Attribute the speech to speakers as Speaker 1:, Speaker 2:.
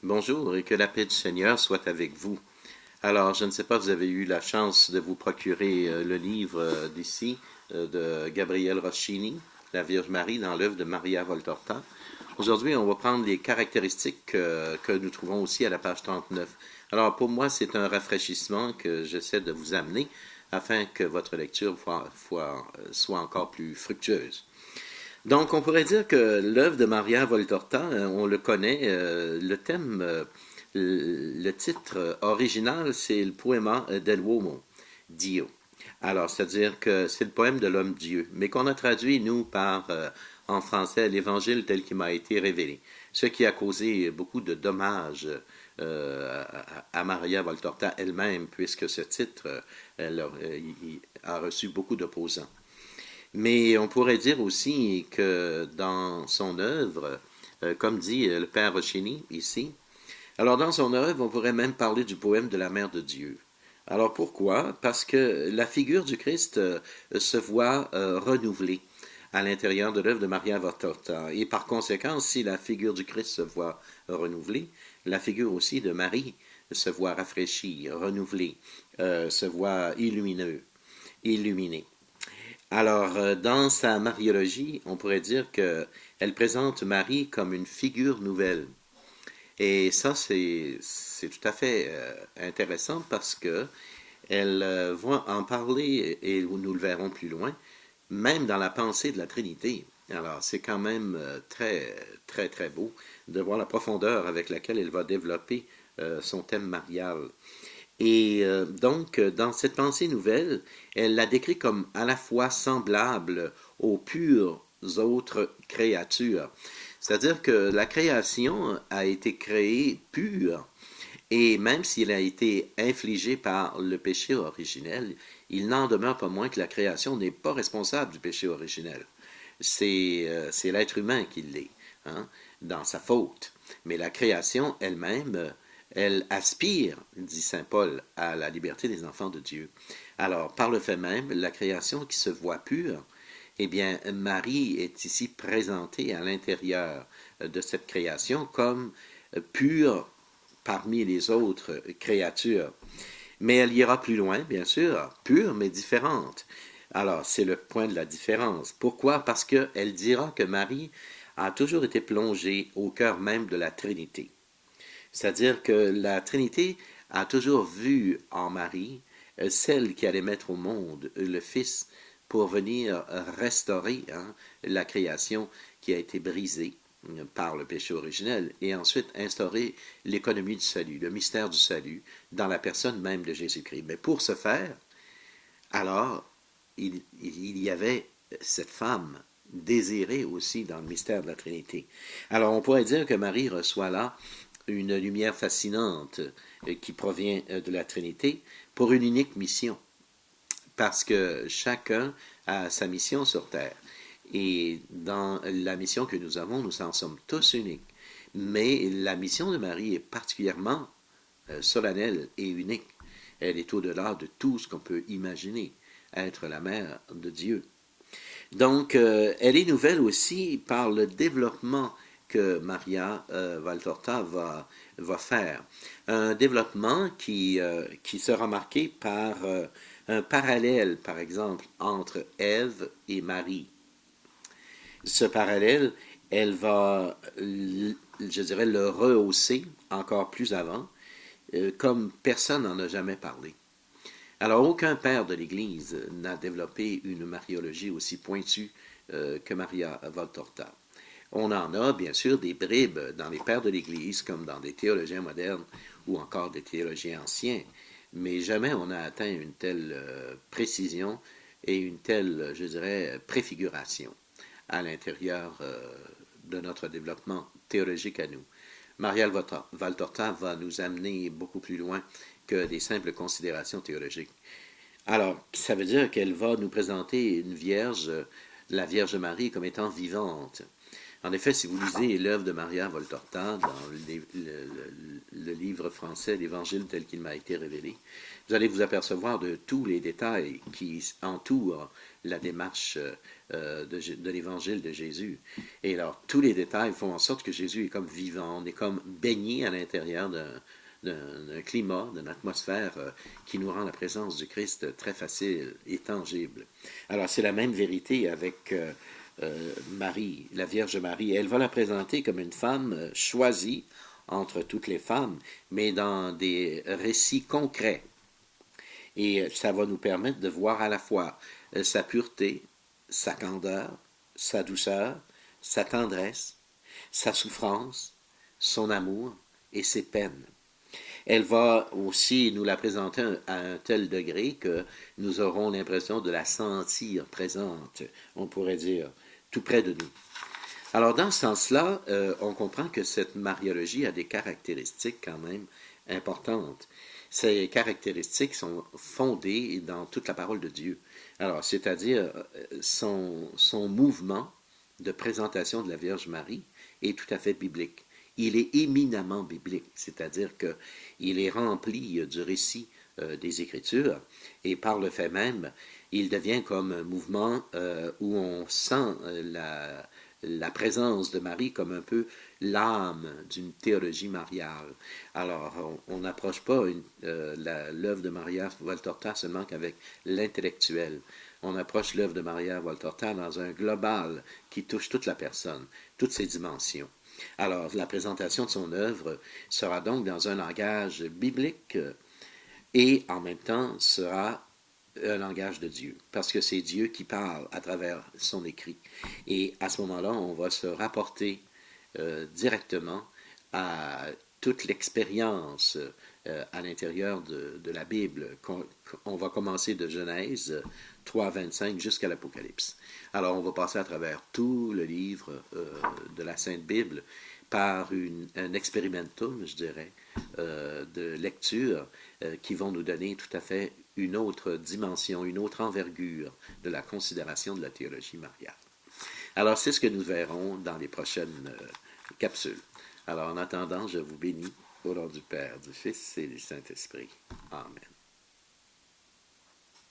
Speaker 1: Bonjour et que la paix du Seigneur soit avec vous. Alors, je ne sais pas, vous avez eu la chance de vous procurer le livre d'ici de Gabriel Rossini, La Vierge Marie dans l'œuvre de Maria Voltorta. Aujourd'hui, on va prendre les caractéristiques que nous trouvons aussi à la page 39. Alors, pour moi, c'est un rafraîchissement que j'essaie de vous amener afin que votre lecture soit encore plus fructueuse. Donc, on pourrait dire que l'œuvre de Maria Voltorta, on le connaît, le thème, le titre original, c'est le Poema dell'uomo, Dio. Alors, c'est-à-dire que c'est le poème de l'homme-dieu, mais qu'on a traduit, nous, en français, l'Évangile tel qu'il m'a été révélé. Ce qui a causé beaucoup de dommages à Maria Voltorta elle-même, puisque ce titre a reçu beaucoup d'opposants. Mais on pourrait dire aussi que dans son œuvre, comme dit le père Rossini ici, alors dans son œuvre, on pourrait même parler du poème de la Mère de Dieu. Alors pourquoi? Parce que la figure du Christ se voit renouvelée à l'intérieur de l'œuvre de Maria Voltorta. Et par conséquent, si la figure du Christ se voit renouvelée, la figure aussi de Marie se voit rafraîchie, renouvelée, se voit illuminée. Alors, dans sa mariologie, on pourrait dire qu'elle présente Marie comme une figure nouvelle. Et ça, c'est tout à fait intéressant parce que elle va en parler, et nous le verrons plus loin, même dans la pensée de la Trinité. Alors, c'est quand même très, très, très beau de voir la profondeur avec laquelle elle va développer son thème marial. Et donc, dans cette pensée nouvelle, elle la décrit comme à la fois semblable aux pures autres créatures. C'est-à-dire que la création a été créée pure, et même s'il a été infligé par le péché originel, il n'en demeure pas moins que la création n'est pas responsable du péché originel. C'est l'être humain qui l'est, hein, dans sa faute. Mais la création elle-même, elle aspire, dit saint Paul, à la liberté des enfants de Dieu. Alors, par le fait même, la création qui se voit pure, eh bien, Marie est ici présentée à l'intérieur de cette création comme pure parmi les autres créatures. Mais elle ira plus loin, bien sûr, pure mais différente. Alors, c'est le point de la différence. Pourquoi? Parce qu'elle dira que Marie a toujours été plongée au cœur même de la Trinité. C'est-à-dire que la Trinité a toujours vu en Marie celle qui allait mettre au monde le Fils pour venir restaurer, hein, la création qui a été brisée par le péché originel et ensuite instaurer l'économie du salut, le mystère du salut dans la personne même de Jésus-Christ. Mais pour ce faire, alors, il y avait cette femme désirée aussi dans le mystère de la Trinité. Alors, on pourrait dire que Marie reçoit là une lumière fascinante qui provient de la Trinité pour une unique mission, parce que chacun a sa mission sur Terre. Et dans la mission que nous avons, nous en sommes tous uniques. Mais la mission de Marie est particulièrement solennelle et unique. Elle est au-delà de tout ce qu'on peut imaginer être la mère de Dieu. Donc, elle est nouvelle aussi par le développement que Maria Valtorta va faire. Un développement qui sera marqué par un parallèle, par exemple, entre Ève et Marie. Ce parallèle, elle va, je dirais, le rehausser encore plus avant, comme personne n'en a jamais parlé. Alors, aucun père de l'Église n'a développé une mariologie aussi pointue que Maria Valtorta. On en a, bien sûr, des bribes dans les pères de l'Église, comme dans des théologiens modernes ou encore des théologiens anciens, mais jamais on n'a atteint une telle précision et une telle, je dirais, préfiguration à l'intérieur de notre développement théologique à nous. Maria Valtorta va nous amener beaucoup plus loin que des simples considérations théologiques. Alors, ça veut dire qu'elle va nous présenter une vierge, la Vierge Marie, comme étant vivante. En effet, si vous lisez l'œuvre de Maria Voltorta dans le livre français, l'Évangile tel qu'il m'a été révélé, vous allez vous apercevoir de tous les détails qui entourent la démarche de l'évangile de Jésus. Et alors, tous les détails font en sorte que Jésus est comme vivant, on est comme baigné à l'intérieur d'un climat, d'une atmosphère qui nous rend la présence du Christ très facile et tangible. Alors, c'est la même vérité avec Marie, la Vierge Marie. Elle va la présenter comme une femme choisie entre toutes les femmes, mais dans des récits concrets. Et ça va nous permettre de voir à la fois sa pureté, sa candeur, sa douceur, sa tendresse, sa souffrance, son amour et ses peines. Elle va aussi nous la présenter à un tel degré que nous aurons l'impression de la sentir présente, on pourrait dire, tout près de nous. Alors, dans ce sens-là, on comprend que cette mariologie a des caractéristiques quand même importantes. Ces caractéristiques sont fondées dans toute la parole de Dieu. Alors, c'est-à-dire son mouvement de présentation de la Vierge Marie est tout à fait biblique. Il est éminemment biblique, c'est-à-dire qu'il est rempli du récit des Écritures et par le fait même, il devient comme un mouvement où on sent la présence de Marie comme un peu l'âme d'une théologie mariale. Alors, on n'approche pas l'œuvre de Maria Valtorta seulement qu'avec l'intellectuel. On approche l'œuvre de Maria Valtorta dans un global qui touche toute la personne, toutes ses dimensions. Alors, la présentation de son œuvre sera donc dans un langage biblique et en même temps sera un langage de Dieu, parce que c'est Dieu qui parle à travers son écrit. Et à ce moment-là, on va se rapporter directement à toute l'expérience à l'intérieur de la Bible. On va commencer de Genèse 3:25 jusqu'à l'Apocalypse. Alors, on va passer à travers tout le livre de la Sainte Bible par un expérimentum, je dirais, de lecture qui vont nous donner tout à fait une autre dimension, une autre envergure de la considération de la théologie mariale. Alors, c'est ce que nous verrons dans les prochaines capsules. Alors, en attendant, je vous bénis au nom du Père, du Fils et du Saint-Esprit. Amen.